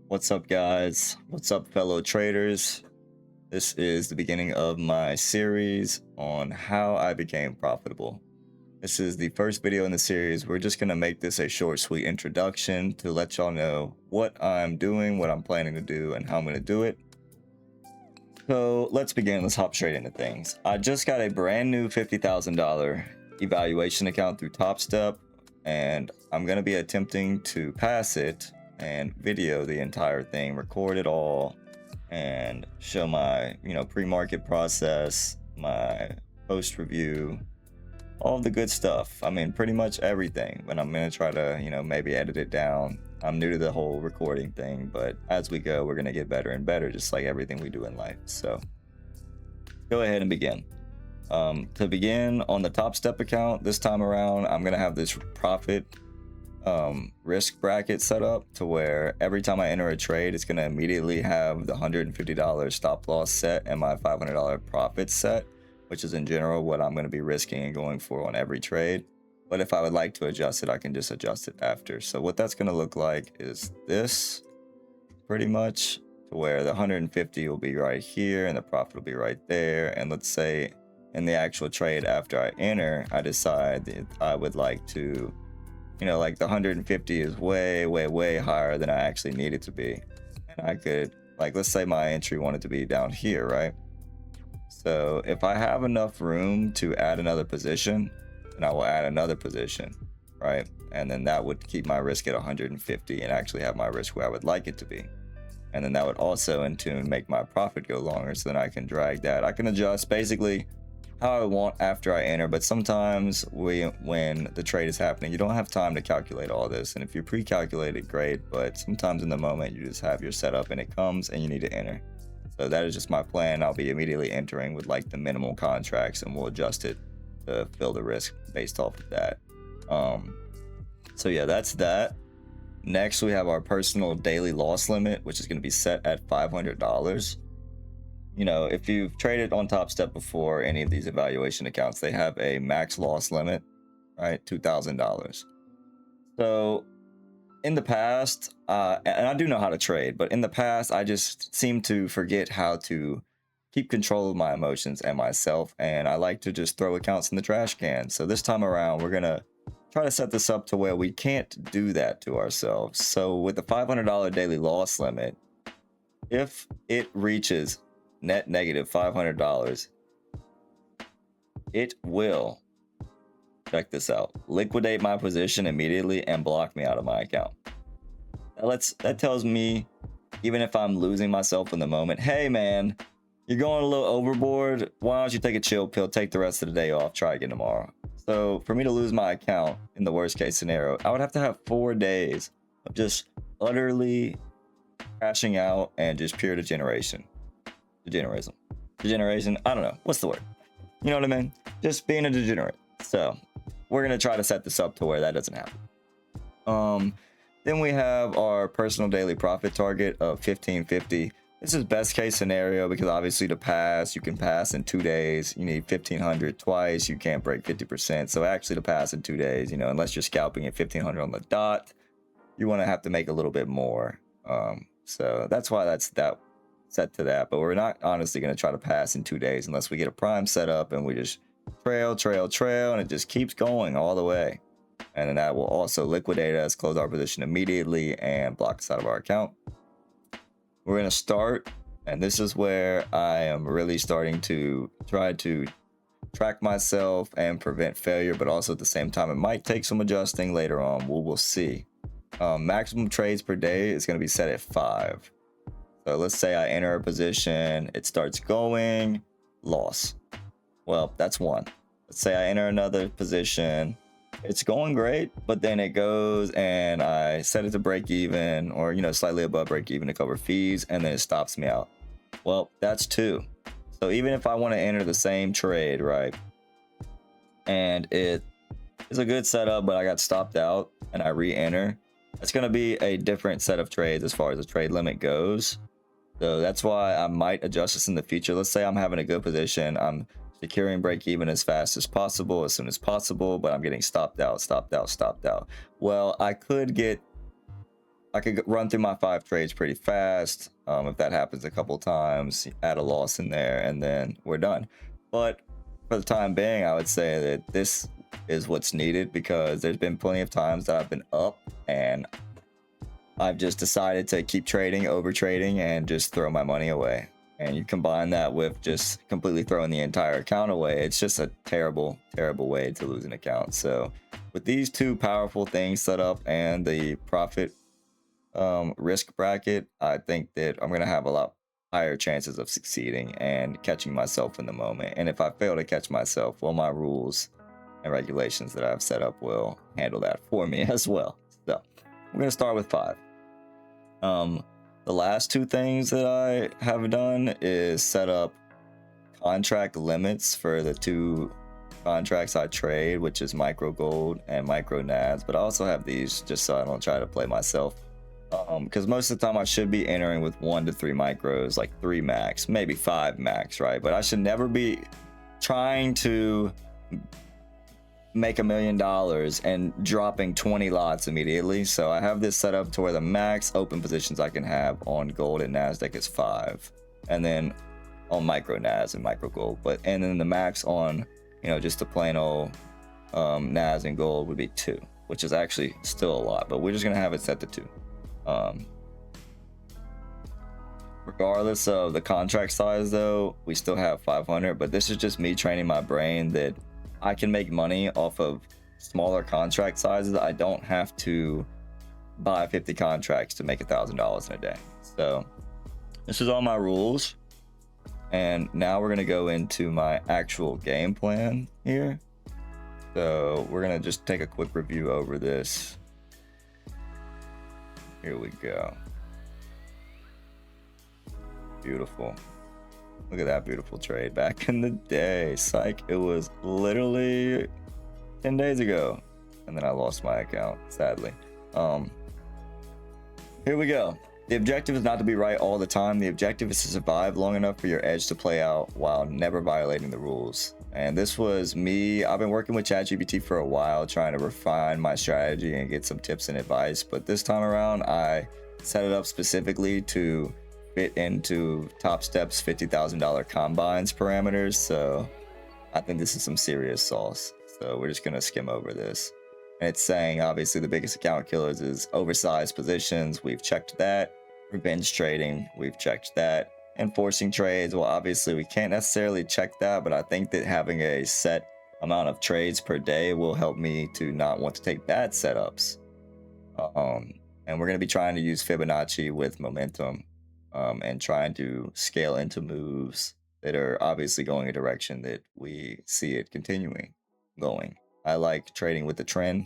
What's up, guys? What's up, fellow traders? This is the beginning of my series on how I became profitable. This is the first video in the series. We're just going to make this a short, sweet introduction to let y'all know what I'm doing, what I'm planning to do, and how I'm going to do it. So let's begin. Let's hop straight into things. I just got a brand new $50,000 evaluation account through Top Step, and I'm going to be attempting to pass it and video the entire thing, record it all, and show my pre-market process, my post review, all the good stuff. I mean, pretty much everything. But I'm gonna try to maybe edit it down. I'm new to the whole recording thing, but as we go, we're gonna get better and better, just like everything we do in life. So go ahead and begin. To begin, on the Top Step account this time around, I'm gonna have this profit risk bracket set up to where every time I enter a trade, it's going to immediately have the $150 stop loss set and my $500 profit set, which is in general what I'm going to be risking and going for on every trade. But if I would like to adjust it, I can just adjust it after. So what that's going to look like is this, pretty much, to where the 150 will be right here and the profit will be right there. And let's say in the actual trade after I enter, I decide that I would like to, like the 150 is way higher than I actually need it to be. And I could, like, let's say my entry wanted to be down here, right? So if I have enough room to add another position, then I will add another position, right? And then that would keep my risk at 150 and actually have my risk where I would like it to be. And then that would also in tune make my profit go longer, so then I can drag that. I can adjust basically how I want after I enter, but sometimes when the trade is happening, you don't have time to calculate all this. And if you pre-calculate it, great, but sometimes in the moment you just have your setup and it comes and you need to enter. So that is just my plan. I'll be immediately entering with like the minimal contracts, and we'll adjust it to fill the risk based off of that. So yeah, that's that. Next, we have our personal daily loss limit, which is going to be set at $500. If you've traded on Top Step before, any of these evaluation accounts, they have a max loss limit, right? $2,000. So in the past, and I do know how to trade, but in the past, I just seem to forget how to keep control of my emotions and myself. And I like to just throw accounts in the trash can. So this time around, we're going to try to set this up to where we can't do that to ourselves. So with the $500 daily loss limit, if it reaches net negative $500, it will, check this out, liquidate my position immediately and block me out of my account. That tells me, even if I'm losing myself in the moment, hey man, you're going a little overboard, why don't you take a chill pill, take the rest of the day off, try again tomorrow. So for me to lose my account in the worst case scenario, I would have to have 4 days of just utterly crashing out and just pure degeneration. Degeneration, I don't know, what's the word? You know what I mean? Just being a degenerate. So we're gonna try to set this up to where that doesn't happen. Then we have our personal daily profit target of $1,550. This is best case scenario because obviously to pass, you can pass in 2 days. You need 1,500 twice. You can't break 50%. So actually to pass in 2 days, unless you're scalping at 1,500 on the dot, you want to have to make a little bit more. So that's why that's that set to that. But we're not honestly going to try to pass in 2 days unless we get a prime set up and we just trail, and it just keeps going all the way. And then that will also liquidate us, close our position immediately, and block us out of our account. We're going to start, and this is where I am really starting to try to track myself and prevent failure, but also at the same time, it might take some adjusting later on. We'll see. Maximum trades per day is going to be set at 5. So let's say I enter a position, it starts going, loss. Well, that's 1. Let's say I enter another position, it's going great, but then it goes and I set it to break even, or slightly above break even to cover fees, and then it stops me out. Well, that's 2. So even if I want to enter the same trade, right, and it is a good setup, but I got stopped out and I re-enter, it's going to be a different set of trades as far as the trade limit goes. So that's why I might adjust this in the future. Let's say I'm having a good position, I'm securing break even as fast as possible, as soon as possible, but I'm getting stopped out. Well, I could get I could run through my 5 trades pretty fast. If that happens a couple times, add a loss in there, and then we're done. But for the time being, I would say that this is what's needed, because there's been plenty of times that I've been up and I've just decided to keep trading, over trading, and just throw my money away. And you combine that with just completely throwing the entire account away, it's just a terrible, terrible way to lose an account. So with these two powerful things set up and the profit risk bracket, I think that I'm going to have a lot higher chances of succeeding and catching myself in the moment. And if I fail to catch myself, well, my rules and regulations that I've set up will handle that for me as well. So I'm going to start with 5. The last 2 things that I have done is set up contract limits for the 2 contracts I trade, which is micro gold and micro NAS. But I also have these just so I don't try to play myself, because most of the time I should be entering with 1 to 3 micros, like 3 max, maybe 5 max, right? But I should never be trying to make $1 million and dropping 20 lots immediately. So I have this set up to where the max open positions I can have on gold and Nasdaq is 5, and then on micro NAS and micro gold, and then the max on, you know, just the plain old NAS and gold would be 2, which is actually still a lot, but we're just gonna have it set to 2. Regardless of the contract size though, we still have 500, but this is just me training my brain that I can make money off of smaller contract sizes. I don't have to buy 50 contracts to make $1,000 in a day. So this is all my rules. And now we're going to go into my actual game plan here. So we're going to just take a quick review over this. Here we go. Beautiful. Look at that beautiful trade back in the day. Psych, it was literally 10 days ago. And then I lost my account, sadly. Here we go. The objective is not to be right all the time. The objective is to survive long enough for your edge to play out while never violating the rules. And this was me. I've been working with ChatGPT for a while, trying to refine my strategy and get some tips and advice. But this time around, I set it up specifically to fit into Top Step's $50,000 combines parameters. So I think this is some serious sauce. So we're just going to skim over this. And it's saying, obviously, the biggest account killers is oversized positions. We've checked that. Revenge trading, we've checked that. Enforcing trades, well, obviously we can't necessarily check that, but I think that having a set amount of trades per day will help me to not want to take bad setups. And we're going to be trying to use Fibonacci with momentum, and trying to scale into moves that are obviously going a direction that we see it continuing going. I like trading with the trend.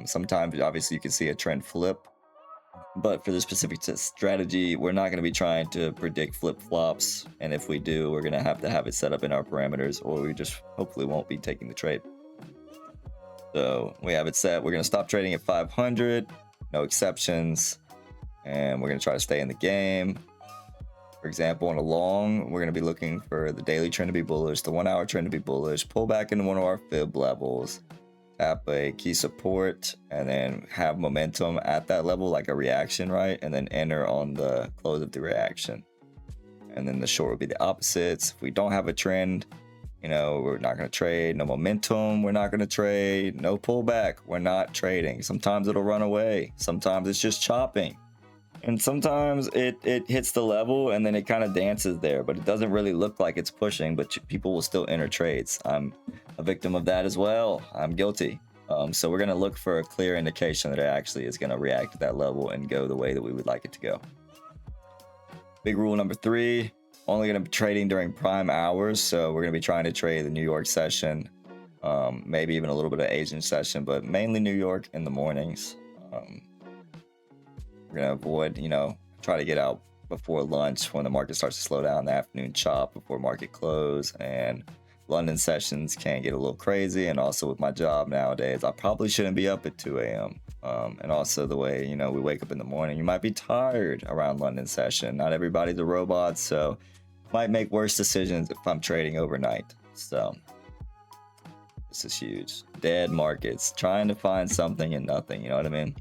Sometimes obviously you can see a trend flip, but for this specific strategy, we're not going to be trying to predict flip-flops. And if we do, we're going to have it set up in our parameters, or we just hopefully won't be taking the trade. So we have it set. We're going to stop trading at 500, no exceptions. And we're going to try to stay in the game. For example, on a long, we're going to be looking for the daily trend to be bullish, the 1 hour trend to be bullish, pull back into one of our fib levels, tap a key support, and then have momentum at that level, like a reaction, right? And then enter on the close of the reaction. And then the short would be the opposites. If we don't have a trend, you know, we're not going to trade. No momentum, we're not going to trade. No pullback, we're not trading. Sometimes it'll run away. Sometimes it's just chopping. And sometimes it hits the level and then it kind of dances there, but it doesn't really look like it's pushing, but people will still enter trades. I'm a victim of that as well. I'm guilty. So we're going to look for a clear indication that it actually is going to react to that level and go the way that we would like it to go. Big rule number 3, only going to be trading during prime hours. So we're going to be trying to trade the New York session, maybe even a little bit of Asian session, but mainly New York in the mornings. We're going to avoid, you know, try to get out before lunch when the market starts to slow down, the afternoon chop before market close. And London sessions can get a little crazy. And also with my job nowadays, I probably shouldn't be up at 2 a.m. And also the way, you know, we wake up in the morning, you might be tired around London session. Not everybody's a robot, so might make worse decisions if I'm trading overnight. So this is huge. Dead markets, trying to find something and nothing, you know what I mean?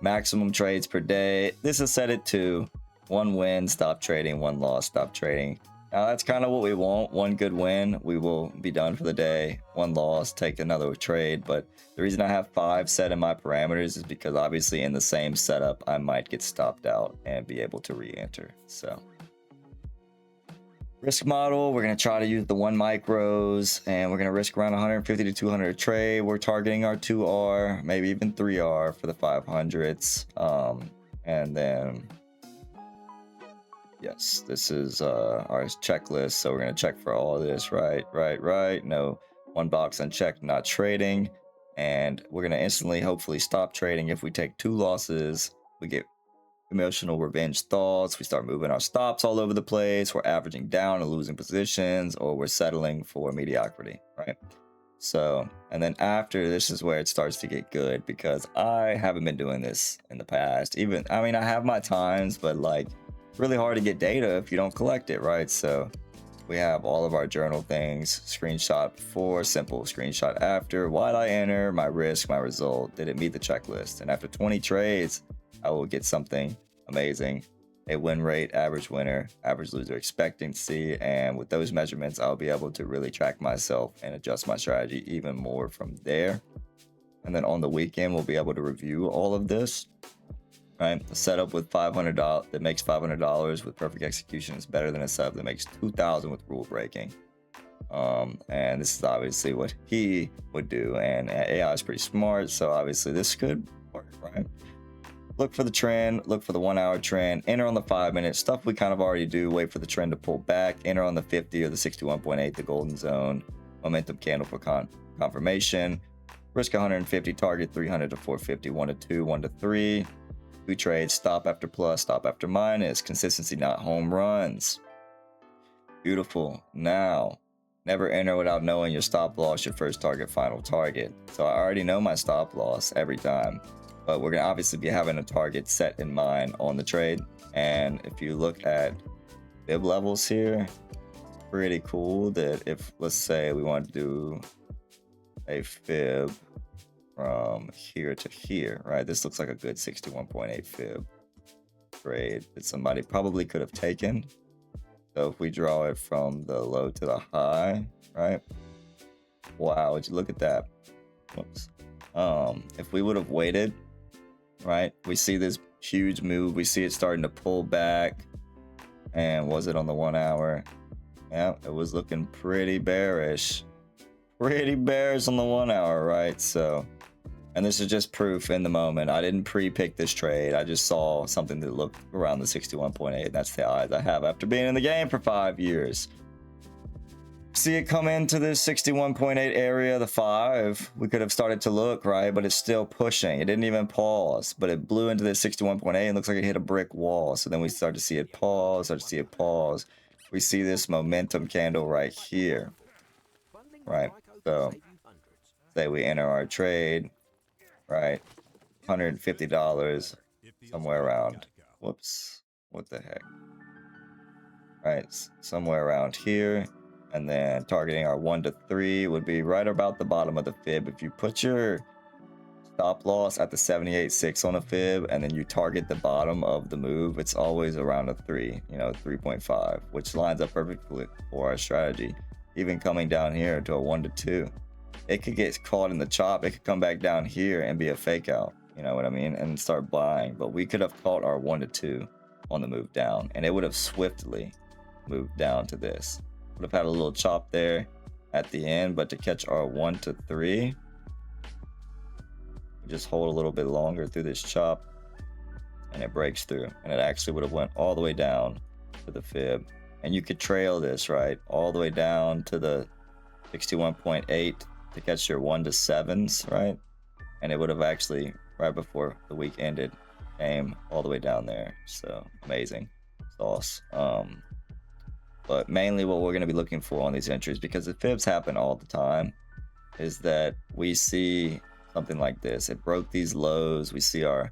maximum trades per day. This is set at 2. 1 win, stop trading. 1 loss, stop trading. Now that's kind of what we want. 1 good win, we will be done for the day. 1 loss, take another trade. But the reason I have 5 set in my parameters is because obviously in the same setup, I might get stopped out and be able to re-enter. So risk model, we're going to try to use the 1 micros, and we're going to risk around 150 to 200 a trade. We're targeting our 2R, maybe even 3R for the 500s. And then yes, this is our checklist. So we're going to check for all this. Right. No, 1 box unchecked, not trading. And we're going to instantly, hopefully, stop trading. If we take 2 losses, we get emotional revenge thoughts. We start moving our stops all over the place. We're averaging down and losing positions, or we're settling for mediocrity, right? So, and then after, this is where it starts to get good, because I haven't been doing this in the past. Even, I mean, I have my times, but like, really hard to get data if you don't collect it, right? So we have all of our journal things: screenshot before, simple, screenshot after, why'd I enter, my risk, my result, did it meet the checklist? And after 20 trades, I will get something amazing: a win rate, average winner, average loser expectancy. And with those measurements, I'll be able to really track myself and adjust my strategy even more from there. And then on the weekend, we'll be able to review all of this. Right, the setup with $500 that makes $500 with perfect execution is better than a setup that makes $2,000 with rule breaking. And this is obviously what he would do. And AI is pretty smart, so obviously this could work, right? Look for the trend, look for the 1 hour trend, enter on the 5 minute stuff we kind of already do. Wait for the trend to pull back, enter on the 50 or the 61.8, the golden zone, momentum candle for confirmation. Risk 150, target 300 to 450, 1 to 2, 1 to 3. 2 trades, stop after plus, stop after minus. Consistency, not home runs. Beautiful. Now, never enter without knowing your stop loss, your first target, final target. So I already know my stop loss every time, but we're going to obviously be having a target set in mind on the trade. And if you look at fib levels here, pretty cool that if, let's say, we want to do a fib from here to here, right? This looks like a good 61.8 fib trade that somebody probably could have taken. So if we draw it from the low to the high, right? Wow, would you look at that? Whoops. If we would have waited, right? We see this huge move. We see it starting to pull back. And was it on the 1 hour? Yeah, it was looking pretty bearish. Pretty bearish on the 1 hour, right? So, and this is just proof in the moment. I didn't pre-pick this trade. I just saw something that looked around the 61.8. That's the eyes I have after being in the game for 5 years. See it come into this 61.8 area, the 5. We could have started to look, right? But it's still pushing. It didn't even pause, but it blew into this 61.8 and looks like it hit a brick wall. So then we start to see it pause, We see this momentum candle right here, right? So say we enter our trade, right? $150, somewhere around, whoops, what the heck? Right, somewhere around here. And then targeting our 1 to 3 would be right about the bottom of the fib. If you put your stop loss at the 78.6 on a fib and then you target the bottom of the move, it's always around a 3, 3.5, which lines up perfectly for our strategy. Even coming down here to a 1 to 2, it could get caught in the chop. It could come back down here and be a fake out, you know what I mean, and start buying. But we could have caught our 1 to 2 on the move down, and it would have swiftly moved down to this. Would have had a little chop there at the end, but to catch our 1 to 3, we just hold a little bit longer through this chop, and it breaks through, and it actually would have went all the way down to the fib. And you could trail this, right, all the way down to the 61.8 to catch your 1 to 7s, right? And it would have actually, right before the week ended, came all the way down there. So amazing sauce. But mainly what we're going to be looking for on these entries, because the fibs happen all the time, is that we see something like this. It broke these lows. We see our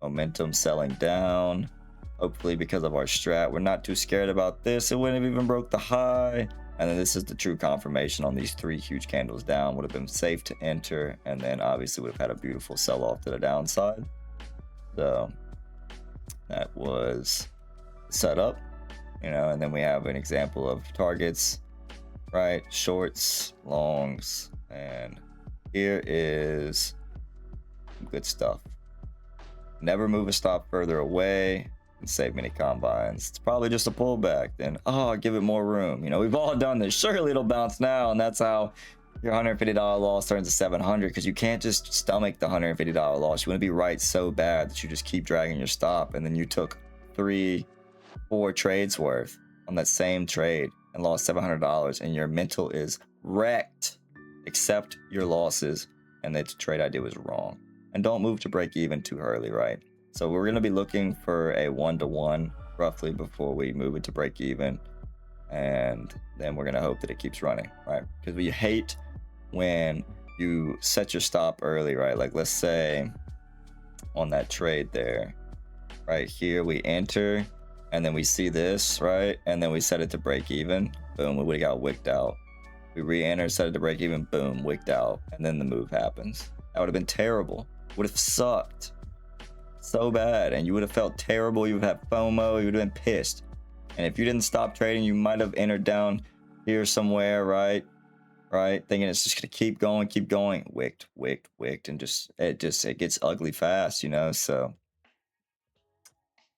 momentum selling down. Hopefully because of our strat, we're not too scared about this. It wouldn't have even broke the high. And then this is the true confirmation on these 3 huge candles down. Would have been safe to enter, and then obviously would have had a beautiful sell-off to the downside. So that was set up, and then we have an example of targets, right? Shorts, longs, and here is some good stuff. Never move a stop further away and save many combines. It's probably just a pullback. Then, oh, give it more room. We've all done this. Surely it'll bounce now, and that's how your $150 loss turns to 700, because you can't just stomach the $150 loss. You want to be right so bad that you just keep dragging your stop, and then you took 3-4 trades worth on that same trade and lost $700, and your mental is wrecked. Accept your losses and that the trade I did was wrong, and don't move to break even too early, right? So we're going to be looking for a 1-to-1 roughly before we move it to break even, and then we're going to hope that it keeps running, right? Because we hate when you set your stop early, right? Like, let's say on that trade there, right here, we enter and then we see this, right? And then we set it to break even. Boom, we would have got wicked out. We re-enter, set it to break even, boom, wicked out. And then the move happens. That would have been terrible. Would have sucked so bad. And you would have felt terrible. You would have FOMO. You would have been pissed. And if you didn't stop trading, you might have entered down here somewhere, right? Thinking it's just gonna keep going, wicked, and it gets ugly fast, So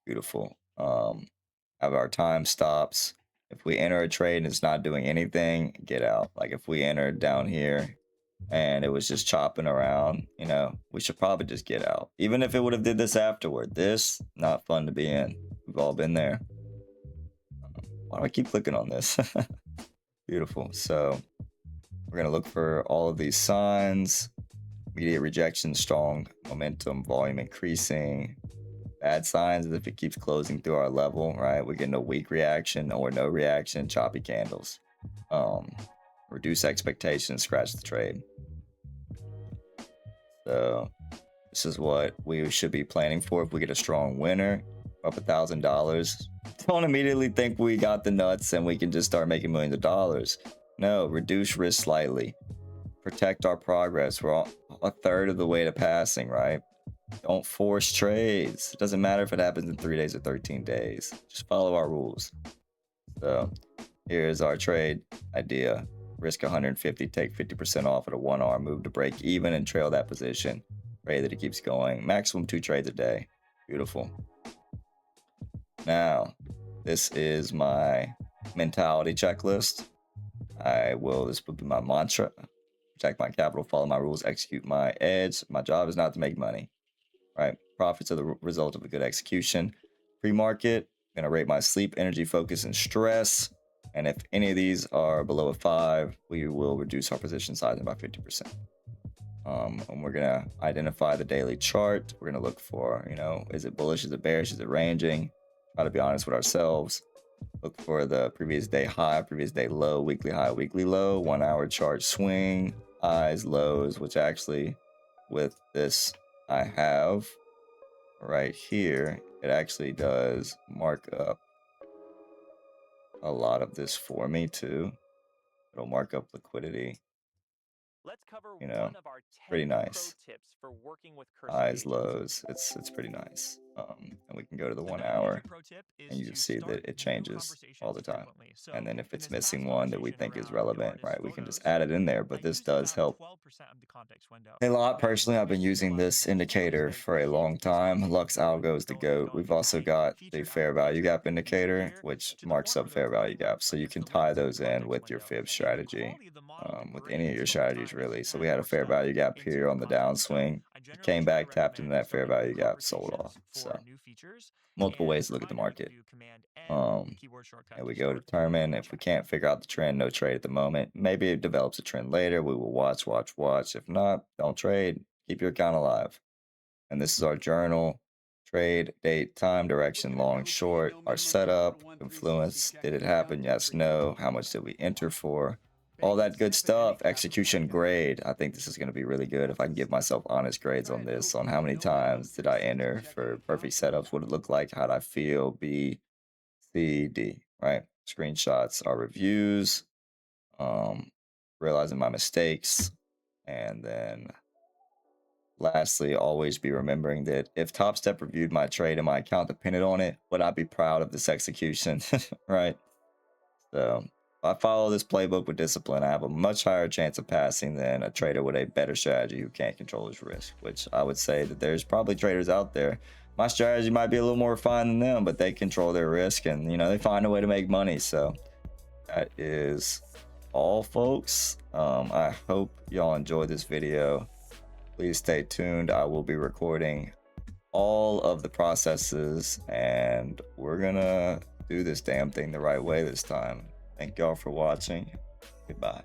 beautiful. Have our time stops. If we enter a trade and it's not doing anything, get out. Like if we entered down here and it was just chopping around, we should probably just get out. Even if it would have did this afterward. This, not fun to be in. We've all been there. Why do I keep clicking on this? Beautiful. So we're going to look for all of these signs. Immediate rejection, strong momentum, volume increasing. Bad signs is if it keeps closing through our level, right? We're getting a weak reaction or no reaction, choppy candles. Reduce expectations, scratch the trade. So this is what we should be planning for if we get a strong winner, up $1,000. Don't immediately think we got the nuts and we can just start making millions of dollars. No, reduce risk slightly. Protect our progress. We're all a third of the way to passing, right? Don't force trades. It doesn't matter if it happens in 3 days or 13 days. Just follow our rules. So here's our trade idea. Risk 150, take 50% off at a 1R, move to break even and trail that position. Pray that it keeps going. Maximum 2 trades a day. Beautiful. Now, this is my mentality checklist. This will be my mantra. Protect my capital, follow my rules, execute my edge. My job is not to make money, right? Profits are the result of a good execution. Pre-market, I'm gonna rate my sleep, energy, focus, and stress. And if any of these are below a 5, we will reduce our position size by 50%. And we're gonna identify the daily chart. We're gonna look for, is it bullish, is it bearish, is it ranging? Try to be honest with ourselves. Look for the previous day high, previous day low, weekly high, weekly low, 1 hour chart swing, highs, lows, which actually with this I have right here, it actually does mark up a lot of this for me too. It'll mark up liquidity, Let's cover you know, one of our pretty 10 nice. pro tips for working with cursor Highs, gauges. lows, it's pretty nice. And we can go to the The 1 very major hour pro tip and is you to see start that it new changes all conversations the time. frequently. And So, then if in it's this past missing one that we conversation think is around the relevant, artist's right, we can just photos, add it in there. I But this used does about help. 12% of the context window. A lot. Now, Personally, I've been maybe you using wanted this to use more indicator spin for a long because you time. wanted Lux more Algo is the GOAT. going We've from also having a got the featured fair output value feature gap in the view indicator, indicator which to the marks former up fair value notifying gap. Lux So when you it's can deleted tie from the those in context with your window. fib And the strategy, quality of the model will with any of your range over strategies, time as you really. So we add had a more fair stuff value gap into here the on the context. So downswing. I It generally came try to back, tapped into recommend that fair starting new value gap, sold conversations off. for So new features multiple and ways to look at the reminders to market. do Command N Um, keyboard shortcut and to we go start the determine if we check. can't figure out the trend, no trade at the moment. Maybe it develops a trend later. We will watch. If not, don't trade. Keep your account alive. And this is our journal, trade, date, time, direction, long, short, our setup, influence. Did it happen? Yes, no. How much did we enter for? All that good stuff. Execution grade. I think this is going to be really good if I can give myself honest grades on this, on how many times did I enter for perfect setups, what it looked like, how did I feel, B, C, D, right? Screenshots, our reviews, um, realizing my mistakes, and then lastly, always be remembering that if Top Step reviewed my trade and my account depended on it, would I be proud of this execution? Right? So if I follow this playbook with discipline, I have a much higher chance of passing than a trader with a better strategy who can't control his risk, which I would say that there's probably traders out there. My strategy might be a little more refined than them, but they control their risk and, they find a way to make money. So that is all, folks. I hope y'all enjoyed this video. Please stay tuned. I will be recording all of the processes and we're gonna do this damn thing the right way this time. Thank y'all for watching. Goodbye.